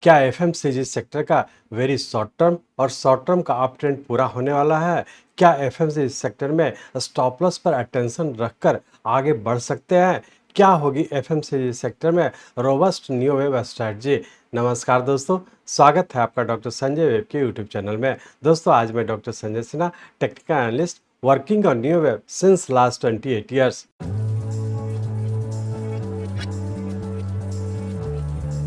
क्या FMCG sector का very short term और शॉर्ट टर्म का अप ट्रेंड पूरा होने वाला है? क्या एफएमसीजी सेक्टर में स्टॉप लॉस पर अटेंशन रखकर आगे बढ़ सकते हैं? क्या होगी एफएमसीजी सेक्टर में रोबस्ट न्यू वेव स्ट्रेटजी? नमस्कार दोस्तों, स्वागत है आपका डॉक्टर संजय वेब के यूट्यूब चैनल में। दोस्तों, आज मैं doctor Sanjay Sinha, technical analyst working on new wave since last 28 years.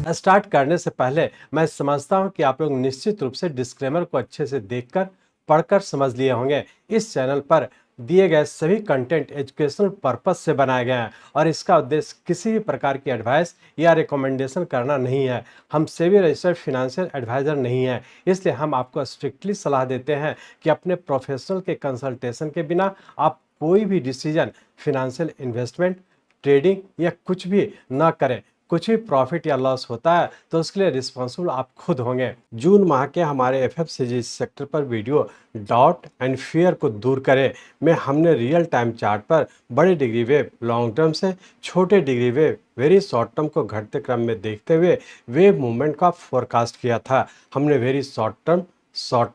Start करने से पहले मैं समझता हूं कि आप लोग निश्चित रूप से डिस्क्लेमर को अच्छे से देखकर पढ़कर समझ लिए होंगे। इस चैनल पर दिए गए सभी कंटेंट एजुकेशनल पर्पस से बनाए गए हैं और इसका उद्देश्य किसी भी प्रकार की एडवाइस या रिकमेंडेशन करना नहीं है। हम सेबी रजिस्टर्ड फिनेंशियल एडवाइजर नहीं है, इसलिए हम आपको स्ट्रिक्टली सलाह देते हैं कि अपने प्रोफेशनल के कंसल्टेशन के बिना आप कोई भी डिसीजन, फिनेंशियल इन्वेस्टमेंट, ट्रेडिंग या कुछ भी ना करें। कुछ भी प्रॉफिट या लॉस होता है तो उसके लिए रिस्पॉन्सिबल आप खुद होंगे। जून माह के हमारे एफएमसीजी सेक्टर पर वीडियो डाउट एंड फियर को दूर करें में हमने रियल टाइम चार्ट पर बड़े डिग्री वेव लॉन्ग टर्म से छोटे degree wave very short term को घटते क्रम में देखते हुए वेव मूवमेंट का फोरकास्ट किया था। हमने वेरी शॉर्ट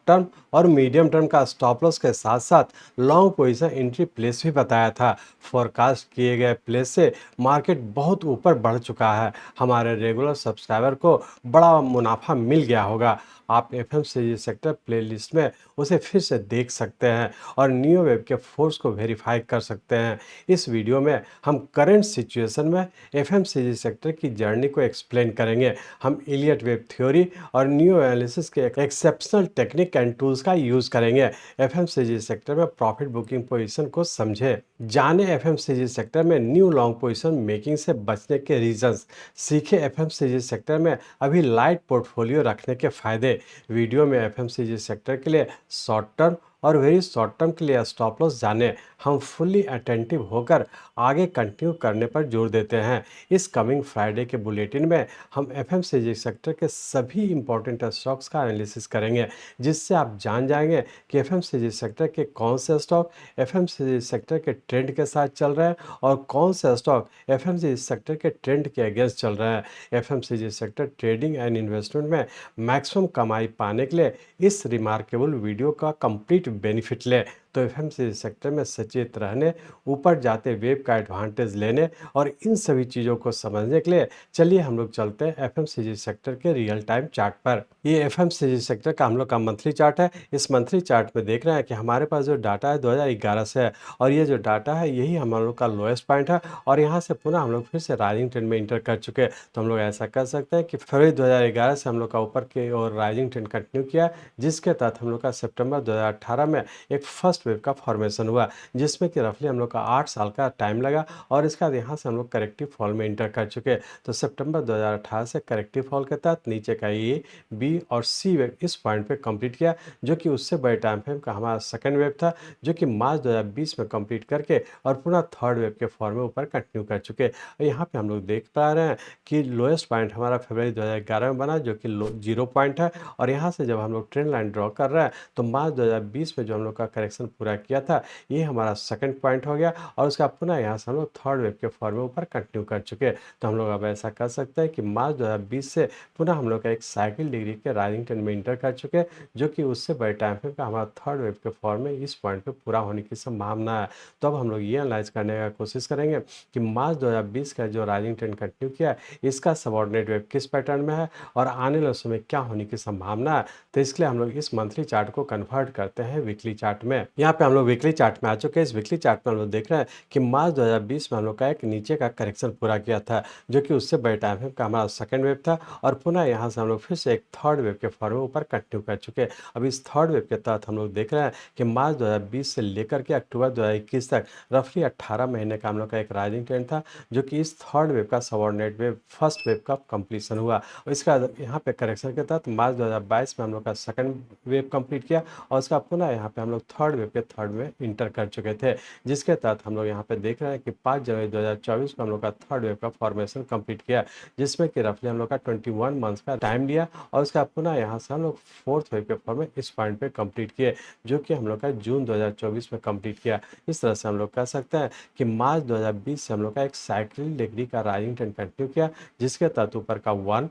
टर्म और मीडियम टर्म का स्टॉप लॉस के साथ साथ लॉन्ग पोजीशन एंट्री प्लेस भी बताया था। फोरकास्ट किए गए प्लेस से मार्केट बहुत ऊपर बढ़ चुका है। हमारे रेगुलर सब्सक्राइबर को बड़ा मुनाफा मिल गया होगा। आप एफएमसीजी सेक्टर प्लेलिस्ट में उसे फिर से देख सकते हैं और न्यू वेब के फोर्स को वेरीफाई कर सकते हैं। इस वीडियो में हम करंट सिचुएशन में एफएमसीजी सेक्टर की जर्नी को एक्सप्लेन करेंगे। हम इलियट वेब थ्योरी और न्यू एनालिसिस के एक्सेप्शनल टेक्निक एंड टूल्स का यूज करेंगे। एफएमसीजी सेक्टर में प्रॉफिट बुकिंग पोजीशन को समझे, जाने एफएमसीजी सेक्टर में न्यू लॉन्ग पोजीशन मेकिंग से बचने के रीजंस, सीखे एफएमसीजी सेक्टर में अभी लाइट पोर्टफोलियो रखने के फायदे। वीडियो में एफएमसीजी सेक्टर के लिए शॉर्ट टर्म और वेरी शॉर्ट टर्म के लिए स्टॉप लॉस जाने। हम फुल्ली अटेंटिव होकर आगे कंटिन्यू करने पर जोर देते हैं। इस कमिंग फ्राइडे के बुलेटिन में हम एफएमसीजी सेक्टर के सभी इंपॉर्टेंट स्टॉक्स का एनालिसिस करेंगे, जिससे आप जान जाएंगे कि एफएमसीजी सेक्टर के कौन से स्टॉक एफएमसीजी सेक्टर के ट्रेंड के साथ चल रहे हैं और कौन से स्टॉक एफएमसीजी सेक्टर के ट्रेंड के अगेंस्ट चल रहे हैं। FMCG sector trading and investment में मैक्सिमम कमाई पाने के लिए इस रिमार्केबल वीडियो का कंप्लीट बेनिफिट लें। तो एफएमसीजी सेक्टर में सचेत रहने, ऊपर जाते वेब का एडवांटेज लेने और इन सभी चीज़ों को समझने के लिए चलिए हम लोग चलते हैं एफएमसीजी सेक्टर के रियल टाइम चार्ट पर। ये एफएमसीजी सेक्टर का हम लोग का मंथली चार्ट है। इस मंथली चार्ट में देख रहे हैं कि हमारे पास जो डाटा है 2011 से है और ये जो डाटा है यही हम लोग का लोएस्ट पॉइंट है और यहाँ से पुनः हम लोग फिर से राइजिंग ट्रेंड में इंटर कर चुके हैं। तो हम लोग ऐसा कर सकते हैं कि फरवरी 2011 से हम लोग का ऊपर की ओर राइजिंग ट्रेंड कंटिन्यू किया, जिसके तहत हम लोग का सितंबर 2018 में एक फर्स्ट वेव का फॉर्मेशन हुआ, जिसमें कि रफली हम लोग का 8 साल का टाइम लगा और इसके बाद यहाँ से हम लोग करेक्टिव फॉल में इंटर कर चुके हैं। तो सितंबर 2018 से करेक्टिव फॉल के तहत नीचे का ए, बी और सी वेव इस पॉइंट पे कंप्लीट किया, जो कि उससे बड़े टाइम फ्रेम का हमारा सेकंड वेव था, जो कि मार्च 2020 में कंप्लीट करके और पुनः थर्ड वेव के फॉर्म में ऊपर कंटिन्यू कर चुके हैं। यहाँ पे हम लोग देख पा रहे हैं कि लोएस्ट पॉइंट हमारा फरवरी 2011 में बना, जो कि जीरो पॉइंट है और यहाँ से जब हम लोग ट्रेंड लाइन ड्रॉ कर रहे हैं तो मार्च 2020 में जो हम लोग का करेक्शन पूरा किया था ये हमारा सेकंड पॉइंट हो गया और उसका पुनः यहाँ से हम लोग थर्ड वेव के फॉर्म में ऊपर कंटिन्यू कर चुके हैं। तो हम लोग अब ऐसा कर सकते हैं कि मार्च 2020 से पुनः हम लोग का एक साइकिल डिग्री के राइजिंग ट्रेंड में इंटर कर चुके हैं, जो कि उससे बड़े टाइम फ्रेम का हमारा थर्ड वेव के फॉर्म में इस पॉइंट पे पूरा होने की संभावना है। तो अब हम लोग ये एनालाइज करने का कोशिश करेंगे कि मार्च 2020 का जो राइजिंग ट्रेंड कंटिन्यू किया इसका सबऑर्डिनेट वेव किस पैटर्न में है और आने वाले समय क्या होने की संभावना है। तो इसके लिए हम लोग इस मंथली चार्ट को कन्वर्ट करते हैं वीकली चार्ट में। यहाँ पे हम लोग वीकली चार्ट में आ चुके हैं। इस वीकली चार्ट में हम लोग देख रहे हैं कि मार्च 2020 में हम लोग का एक नीचे का करेक्शन पूरा किया था, जो कि उससे बड़े टाइम फ्रेम का हमारा सेकंड वेव था और पुनः यहाँ से हम लोग फिर से एक थर्ड वेव के फॉर्म में ऊपर कंटिन्यू कर चुके हैं। अब इस थर्ड वेव के तहत हम लोग देख रहे हैं कि मार्च 2020 से लेकर के अक्टूबर 2021 तक रफली 18 महीने का हम लोग का एक राइजिंग ट्रेंड था, जो कि इस थर्ड वेव का सबऑर्डिनेट वेव फर्स्ट वेव का कंप्लीशन हुआ और इसका यहाँ पे करेक्शन के तहत मार्च 2022 में हम लोग का सेकंड वेव कंप्लीट किया और उसका पुनः यहाँ पे हम लोग थर्ड वेव के थर्ड में इंटर कर चुके थे, जिसके तहत हम लोग यहाँ पे देख रहे हैं कि 5 जनवरी 2024 में हम लोग का थर्ड वेव का फॉर्मेशन कंप्लीट किया, जिसमें कि रफली हम लोग का 21 मंथ्स का टाइम लिया और उसका पुनः यहाँ से हम लोग फोर्थ वेव के फॉर्म में इस पॉइंट पे कंप्लीट किए, जो कि हम लोग का जून 2024 में कंप्लीट किया। इस तरह से हम लोग कह सकते हैं कि मार्च 2020 से हम लोग का एक साइक्लिक डिग्री का राइजिंग ट्रेंड कंटिन्यू किया, जिसके तहत ऊपर का 1,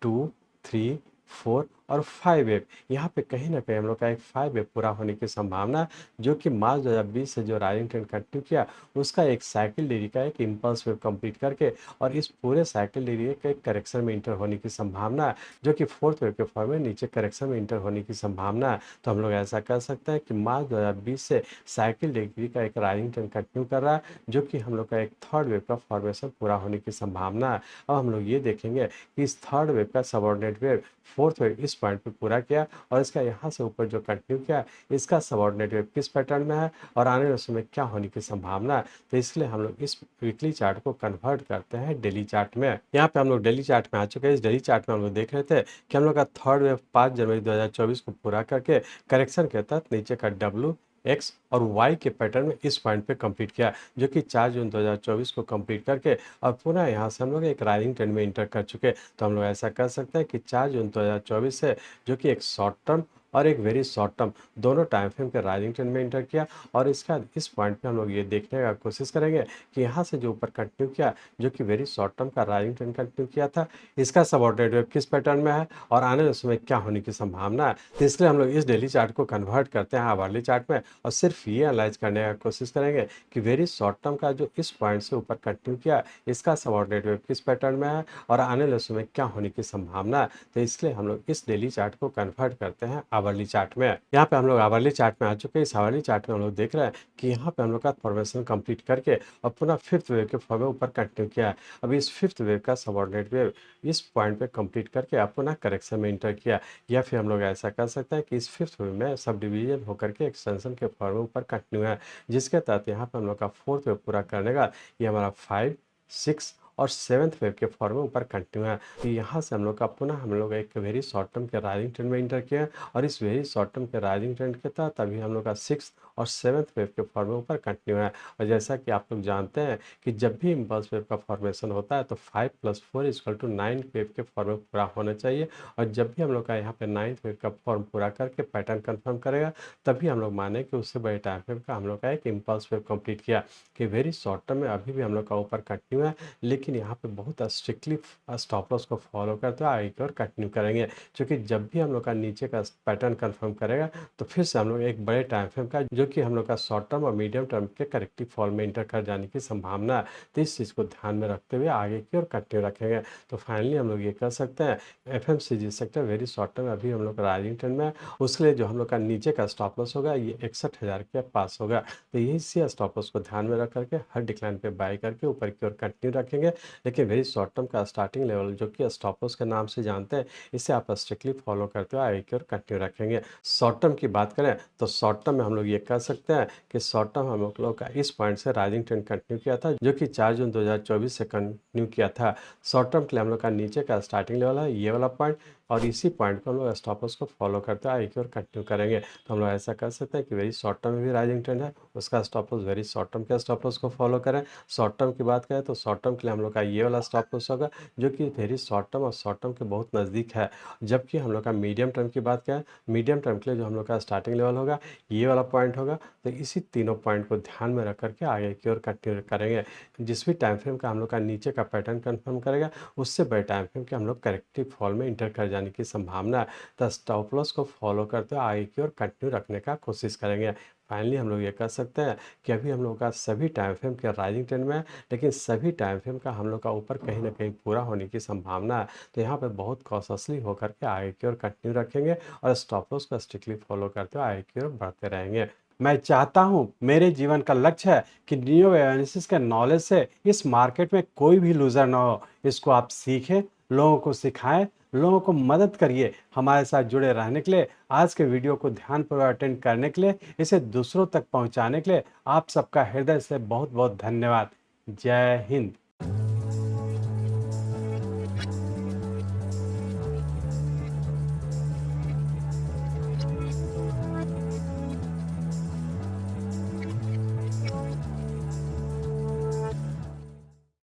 2, 3, 4 और 5 वेव। यहाँ पे कहीं ना कहीं हम लोग का एक 5 वेव पूरा होने की संभावना है, जो कि मार्च 2020 से जो राइजिंग ट्रेंड कंटिन्यू किया उसका एक साइकिल डिग्री का एक इम्पल्स वेव कंप्लीट करके और इस पूरे साइकिल डिग्री के करेक्शन में इंटर होने की संभावना है, जो कि फोर्थ वेव के फॉर्म में नीचे करेक्शन में इंटर होने की संभावना है। तो हम लोग ऐसा कर सकते हैं कि मार्च 2020 से साइकिल डिग्री का एक राइजिंग ट्रेंड कंटिन्यू कर रहा है, जो कि हम लोग का एक थर्ड वेव का फॉर्मेशन पूरा होने की संभावना है। अब हम लोग ये देखेंगे कि इस थर्ड वेव का सबऑर्डिनेट वेव फोर्थ वेव इस पॉइंट पे पूरा किया और इसका यहाँ से ऊपर जो कंटिन्यू किया इसका सबऑर्डिनेट वेव किस पैटर्न में है और आने वाले समय क्या होने की संभावना है। तो इसलिए हम लोग इस वीकली चार्ट को कन्वर्ट करते हैं डेली चार्ट में। यहाँ पे हम लोग डेली चार्ट में आ चुके हैं। इस डेली चार्ट में हम लोग देख रहे थे कि हम लोग का थर्ड वेव 5 जनवरी 2024 को पूरा करके करेक्शन के तहत नीचे का डब्ल्यू एक्स और वाई के पैटर्न में इस पॉइंट पे कंप्लीट किया, जो कि 4 जून 2024 को कंप्लीट करके और पुनः यहाँ से हम लोग एक राइजिंग ट्रेंड में इंटर कर चुके। तो हम लोग ऐसा कर सकते हैं कि 4 जून 2024 से जो कि एक शॉर्ट टर्म और एक वेरी शॉर्ट टर्म दोनों टाइम फ्रेम के राइजिंग ट्रेंड में इंटर किया और इसका इस पॉइंट पे हम लोग ये देखने का कोशिश करेंगे कि यहाँ से जो ऊपर कंटिन्यू किया, जो कि वेरी शॉर्ट टर्म का राइजिंग ट्रेंड कंटिन्यू किया था, इसका सबऑर्डिनेट वेव किस पैटर्न में है और आने वाले समय क्या होने की संभावना है। तो इसलिए हम लोग इस डेली चार्ट को कन्वर्ट करते हैं आवरली चार्ट में और सिर्फ ये एनालाइज करने का कोशिश करेंगे कि वेरी शॉर्ट टर्म का जो इस पॉइंट से ऊपर कंटिन्यू किया इसका सबऑर्डिनेट वेव किस पैटर्न में है और आने वाले समय क्या होने की संभावना है। तो इसलिए हम लोग इस डेली चार्ट को कन्वर्ट करते हैं आवरली चार्ट में। यहाँ पे हम लोग आवरली चार्ट में आ चुके हैं। इस आवरली चार्ट में हम लोग देख रहे हैं कि यहाँ पे हम लोग का फॉर्मेशन कंप्लीट करके और पुनः फिफ्थ वेव के फॉर्म में ऊपर कंटिन्यू किया है। अभी इस फिफ्थ वेव का सबऑर्डिनेट वेव इस पॉइंट पे कंप्लीट करके अब पुनः करेक्शन में इंटर किया, या फिर हम लोग ऐसा कर सकते हैं कि इस फिफ्थ वेव में सब डिवीजन होकर के एक्सटेंशन के फॉर्म में ऊपर कंटिन्यू है, जिसके तहत यहाँ पे हम लोग का फोर्थ वेव पूरा करने का ये हमारा 5, 6 और सेवन्थ वेव के फॉर्म में ऊपर कंटिन्यू है। तो यहाँ से हम लोग का पुनः हम लोग एक वेरी शॉर्ट टर्म के राइजिंग ट्रेंड में इंटर किया और इस वेरी शॉर्ट टर्म के राइजिंग ट्रेंड के तहत अभी हम लोग का 6 और सेवन्थ वेव के फॉर्म में ऊपर कंटिन्यू है। और जैसा कि आप लोग जानते हैं कि जब भी इम्पल्स वेव का फॉर्मेशन होता है तो 5 + 4 = 9 वेव के फॉर्म में पूरा होना चाहिए और जब भी हम लोग का यहाँ पे 9th वेव का फॉर्म पूरा करके पैटर्न कंफर्म करेगा तभी हम लोग माने कि उससे बड़े टाइम फ्रेम का हम लोग का एक इम्पल्स वेव कंप्लीट किया कि वेरी शॉर्ट टर्म में अभी भी हम लोग का ऊपर कंटिन्यू है, लेकिन यहाँ पे बहुत स्ट्रिक्टली स्टॉप लॉस को फॉलो करते हुए आगे की ओर कंटिन्यू करेंगे, क्योंकि जब भी हम लोग का नीचे का पैटर्न कंफर्म करेगा तो फिर से हम लोग एक बड़े टाइम फ्रेम का जो कि हम लोग का शॉर्ट टर्म और मीडियम टर्म के करेक्टिव फॉल में इंटर कर जाने की संभावना है। तो इस चीज़ को ध्यान में रखते हुए आगे की ओर कंटिन्यू रखेंगे। तो फाइनली हम लोग ये कर सकते हैं FMCG sector very short term अभी हम लोग का राइजिंग ट्रेंड में है, उसके लिए जो हम लोग का नीचे का स्टॉप लॉस होगा ये 61,000 के पास होगा। तो यही से स्टॉप लॉस को ध्यान में रख करके हर डिक्लाइन पे बाय करके ऊपर की ओर कंटिन्यू रखेंगे। लेकिन वेरी शॉर्ट टर्म का स्टार्टिंग लेवल जो कि स्टॉप लॉस के नाम से जानते हैं, इसे आप स्ट्रिक्टली फॉलो करते हुए आगे की ओर कंटिन्यू रखेंगे। शॉर्ट टर्म की बात करें तो शॉर्ट टर्म में हम लोग ये कर सकते हैं कि शॉर्ट टर्म हम लोग का इस पॉइंट से राइजिंग ट्रेंड कंटिन्यू किया था, जो कि 4 जून 2024 से कंटिन्यू किया था। शॉर्ट टर्म के लिए हम लोग का नीचे का स्टार्टिंग लेवल है ये वाला पॉइंट और इसी पॉइंट को हम लोग स्टॉप लॉस को फॉलो करते हैं आगे की ओर कंटिन्यू करेंगे। तो हम लोग ऐसा कर सकते हैं कि वेरी शॉर्ट टर्म में भी राइजिंग ट्रेंड है, उसका stop loss very short term के स्टॉप लॉस को फॉलो करें। शॉर्ट टर्म की बात करें तो शॉर्ट टर्म के लिए हम लोग का ये वाला स्टॉप लॉस होगा, जो कि वेरी शॉर्ट टर्म और शॉर्ट टर्म के बहुत नज़दीक है। जबकि हम लोग का मीडियम टर्म की बात करें, मीडियम टर्म के लिए जो हम लोग का स्टार्टिंग लेवल होगा ये वाला पॉइंट होगा। तो इसी तीनों पॉइंट को ध्यान में रख करके आगे की ओर कंटिन्यू करेंगे। जिस भी टाइम फ्रेम का हम लोग का नीचे का पैटर्न कंफर्म करेगा उससे बड़े टाइम फ्रेम के हम लोग करेक्टिव फॉल में इंटर कर जाने की संभावना है। तो स्टॉप लॉस को फॉलो करते हुए आगे की ओर कंटिन्यू रखने का कोशिश करेंगे। फाइनली हम लोग ये कर सकते हैं कि अभी हम लोग का सभी टाइम फ्रेम के राइजिंग ट्रेंड में है, लेकिन सभी टाइम फ्रेम का हम लोग का ऊपर कहीं ना कहीं पूरा होने की संभावना है। तो यहाँ पे बहुत कॉशसली होकर के आगे की ओर कंटिन्यू रखेंगे और स्टॉप लॉस को स्ट्रिक्टली फॉलो करते हुए आगे की ओर बढ़ते रहेंगे। मैं चाहता हूं, मेरे जीवन का लक्ष्य है कि नियो एनालिसिस के नॉलेज से इस मार्केट में कोई भी लूजर ना हो। इसको आप सीखें, लोगों को सिखाएं, लोगों को मदद करिए। हमारे साथ जुड़े रहने के लिए, आज के वीडियो को ध्यानपूर्वक अटेंड करने के लिए, इसे दूसरों तक पहुंचाने के लिए आप सबका हृदय से बहुत बहुत धन्यवाद। जय हिंद।